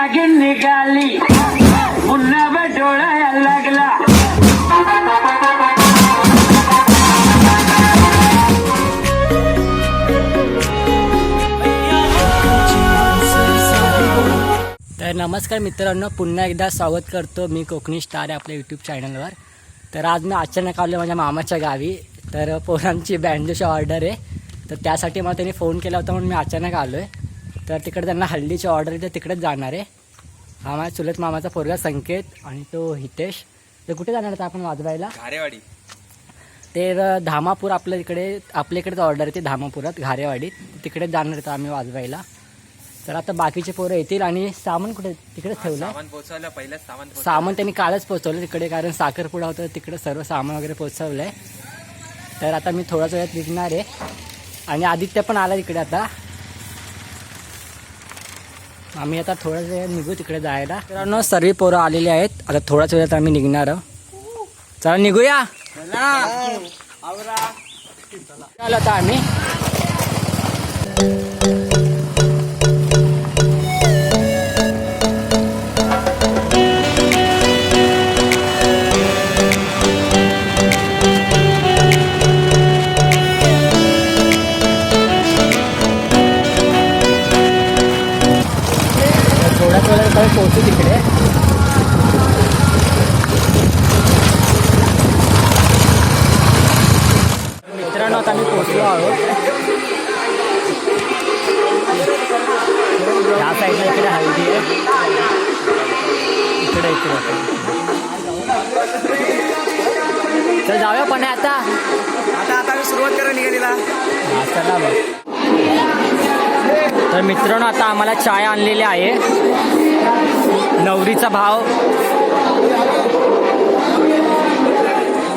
नागिन निघाली मुन्ना डोळा लागला. तर नमस्कार मित्रांनो, पुन्हा एकदा स्वागत करतो मी कोकणी स्टार आपल्या यूट्यूब चॅनलवर. तर आज मी अचानक आलो माझ्या मामाच्या गावी. तर पोरांची बँजोची ऑर्डर आहे, तर त्यासाठी मला त्यांनी फोन केला होता म्हणून मी अचानक आलो आहे. तर तिकडे त्यांना हल्दीची ऑर्डर आहे, तर तिकडेच जाणार आहे. हा माझ्या चुलत मामाचा पोरगा संकेत आणि तो हितेश. तर कुठे जाणार होता आपण वाजवायला? घारेवाडी. ते धामापूर आपल्या इकडेच ऑर्डर आहे, ते धामापुरात घारेवाडीत. तिकडेच जाणार होतं आम्ही वाजवायला. तर आता बाकीचे पोरं येतील. आणि सामान कुठे तिकडेच ठेवलं? सामान पोहोचवलं, पहिलंच सामान त्यांनी कालच पोहोचवलं तिकडे, कारण साखरपुडा होतं तिकडे सर्व सामान वगैरे पोहोचवलं आहे. तर आता मी थोड्याच वेळात निघणार आहे. आणि आदित्य पण आला तिकडे. आता आम्ही आता थोड्याच वेळात निघू तिकडे जायला. मित्रांनो, सर्व पोरं आलेली आहेत. आता थोड्याच वेळात आम्ही निघणार आहोत. चला निघूया. चला आता आम्ही पोहोचू तिकडे. मित्रांनो, आता आम्ही पोहोचलो आहोत. या साईडला इकडे हल्दी आहे, इकडे चल जाऊया. पण आता आता सुरुवात करा निघालेला. चला मग. तर मित्रांनो, आता आम्हाला चाय आणलेली आहे. नवरीचा भाव.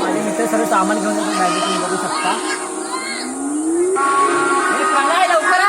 माझे मित्र सर्व सामान घेऊन तुम्ही बघू शकता. लवकर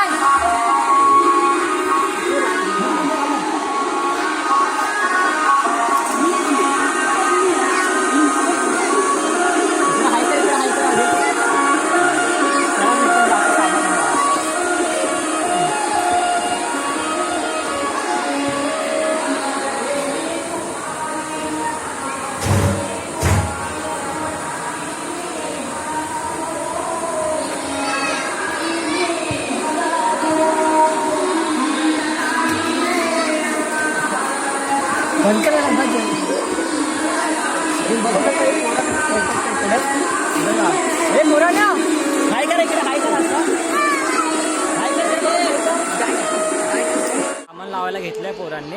सामान लावायला घेतलंय पोरांनी.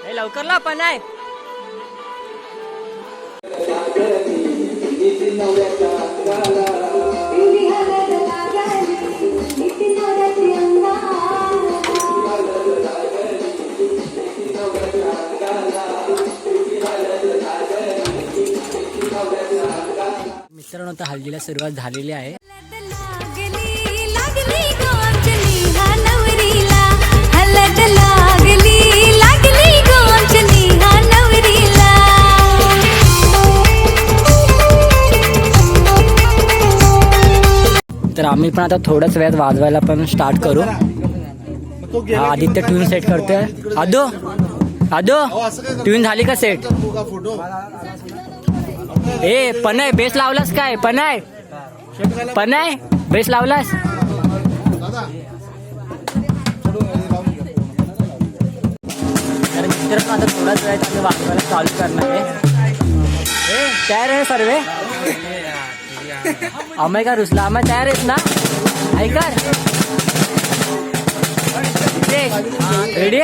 हे लवकर ला पण आहे. मित्रांनो, आता हल्दीला सुरुवात झालेली आहे. तर आम्ही पण आता थोड्याच वेळात वाजवायला पण स्टार्ट करू. हा आदित्य ट्यून सेट करतोय. आदो ट्यून झाली का सेट? ए पनय, बेस लावलास काय? पनय बेस लावलास? तर मित्रांनो, आता थोड्याच वेळात आम्ही वाजवायला चालू करणार आहे. तयार आहे सर्वे? अमय का रुसला? अमय तयार आहेस ना? ऐका रेडी.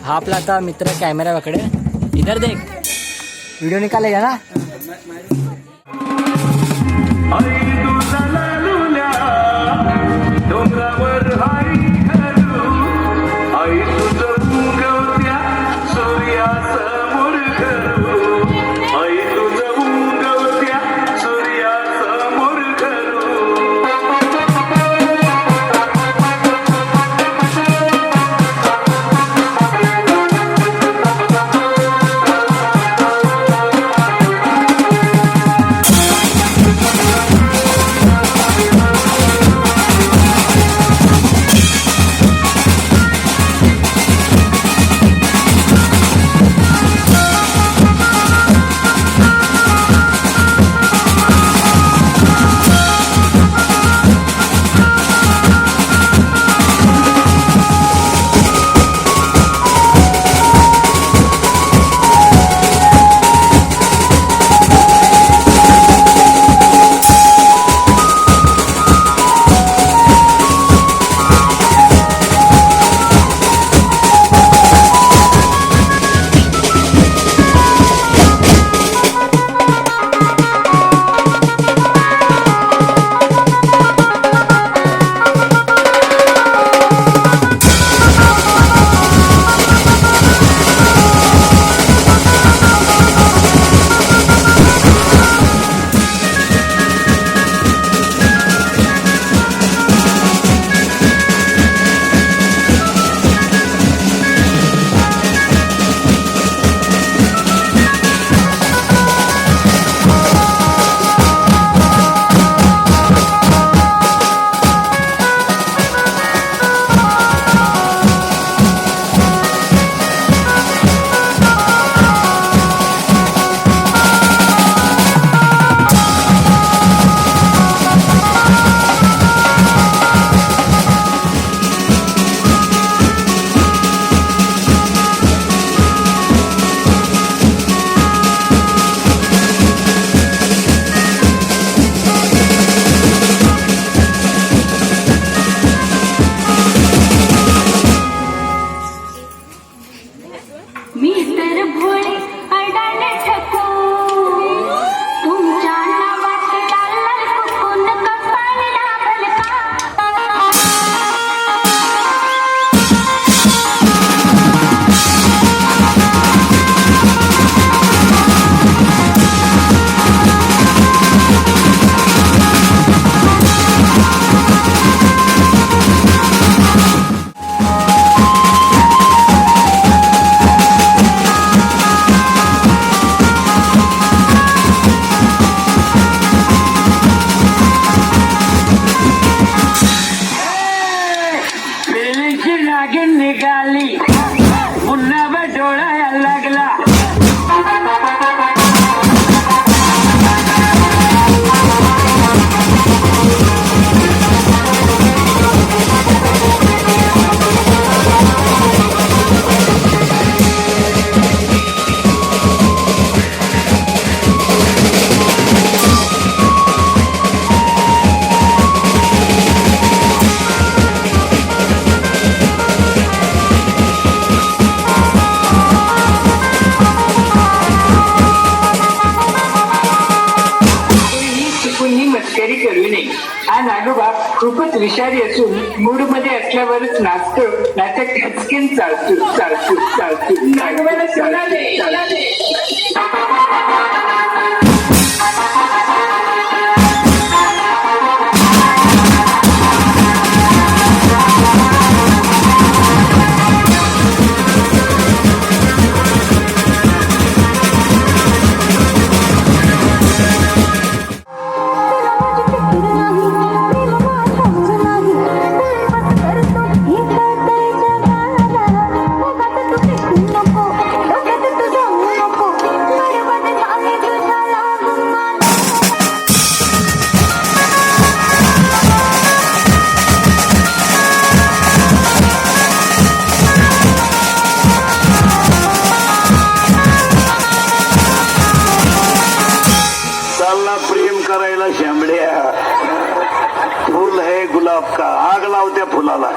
हा आपला आता मित्र कॅमेरा पकडे. इधर देख, व्हिडिओ निकालेगा ना. नागिन निघाली मुन्ना डोळा लागला मस्करी करू नये. हा नागोबा खूपच विषारी असून मूड मध्ये असल्यावरच नाचतो, नाटक खचकेन चालतो. नागोबाला सोडा दे. प्रेम करायला शांबड्या फूल है गुलाब का आग लाव त्या फुलाला.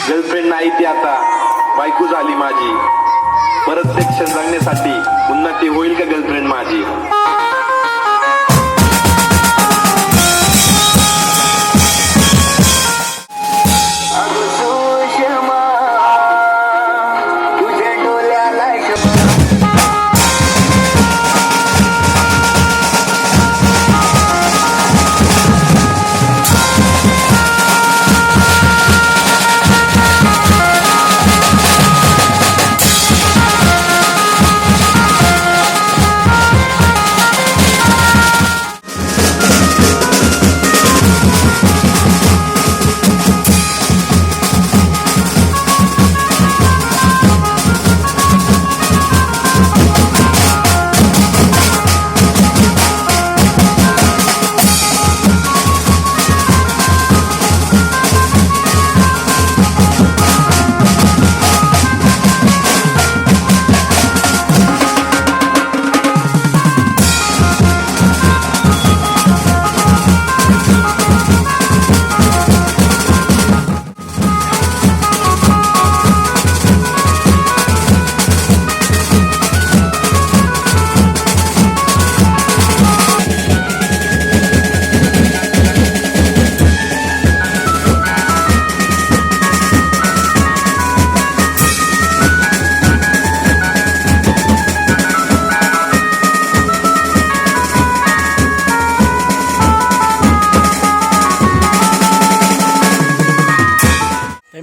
गर्लफ्रेंड नाही ती आता बायको झाली माझी. परत ते क्षण जगण्यासाठी पुन्हा ती होईल का गर्लफ्रेंड माझी.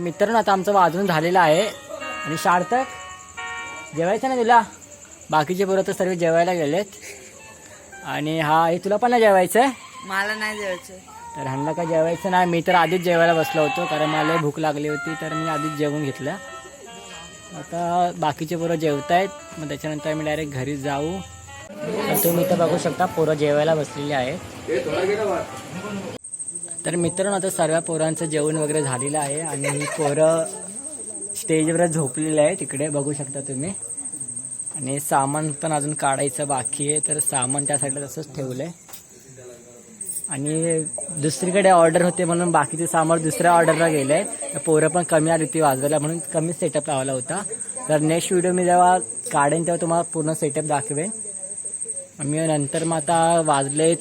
मित्रांनो आता आमचं वाजून झालेलं आहे आणि सार्थक जेवायचं ना तुला. बाकीचे पोरं तर सर्व जेवायला गेलेत आणि हे तुला पण नाही जेवायचं. मला नाही जेवायचं. तर ह्यांना काय जेवायचं नाही. मी तर आधीच जेवायला बसलो होतो कारण मला भूक लागली होती तर मी आधीच जेवून घेतलं. आता बाकीचे पोरं जेवत आहेत मग त्याच्यानंतर आम्ही डायरेक्ट घरी जाऊ. तर तुम्ही इथं बघू शकता पोरं जेवायला बसलेले आहेत. तर मित्रांनो आता सर्व पोरांचं जेवण वगैरे झालेलं आहे आणि ही पोरं स्टेजवर झोपलेले आहे तिकडे बघू शकता तुम्ही. आणि सामान पण अजून काढायचं बाकी आहे तर सामान त्या साईडला तसंच ठेवलं आहे. आणि दुसरीकडे ऑर्डर होते म्हणून बाकीचे सामान दुसऱ्या ऑर्डरला गेले आहे. पोरं पण कमी आली होती वाजवायला म्हणून कमी सेटअप लावला होता. तर नेक्स्ट व्हिडिओ मी जेव्हा काढेन तेव्हा तुम्हाला पूर्ण सेटअप दाखवेन. मी नंतर मग आता वाजले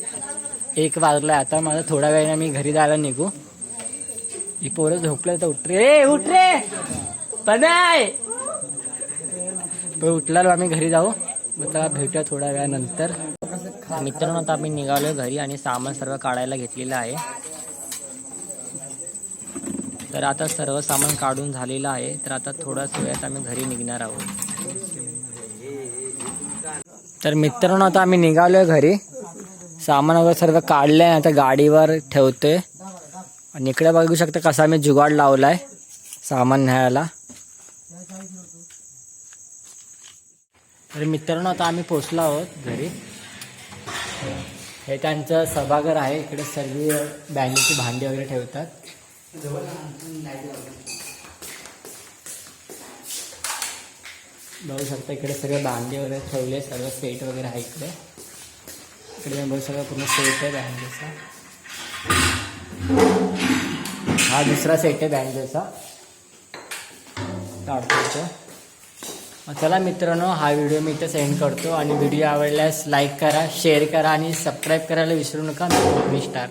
1 वाजला आता माझा थोड्या वेळाने मी घरी जायला निघू. ही पोरं झोपले तर उठ रे पनाय उठला आम्ही घरी जाऊ. मग त्याला भेटूया थोड्या वेळानंतर. मित्रांनो आता आम्ही निघालो घरी आणि सामान सर्व काढायला घेतलेलं आहे. तर आता सर्व सामान काढून झालेलं आहे. तर आता थोड्याच वेळात आम्ही घरी निघणार आहोत. तर मित्रांनो आता आम्ही निघालोय घरी. सामान वगैरे सर्व काढलंय, आता गाडीवर ठेवतोय. आणि इकडे बघू शकता कसा आम्ही जुगाड लावलाय सामान न्यायला. तर मित्रांनो आता आम्ही पोचलो आहोत घरी. हे त्यांचं सभागृह आहे. इकडे सर्व बँकेची भांडी वगैरे ठेवतात. बघू शकता इकडे सगळे भांडी वगैरे ठेवले, सर्व सेट वगैरे आहे इकडे. इकडे बघू सगळं पूर्ण सेट आहे बँकेचा. हा दुसरा सेट आहे बँकेचा काढतो. चला मित्रांनो, हा व्हिडिओ मी इथे सेंड करतो. आणि व्हिडिओ आवडल्यास लाईक करा, शेअर करा आणि सबस्क्राईब करायला विसरू नका. मी कोकणी स्टार.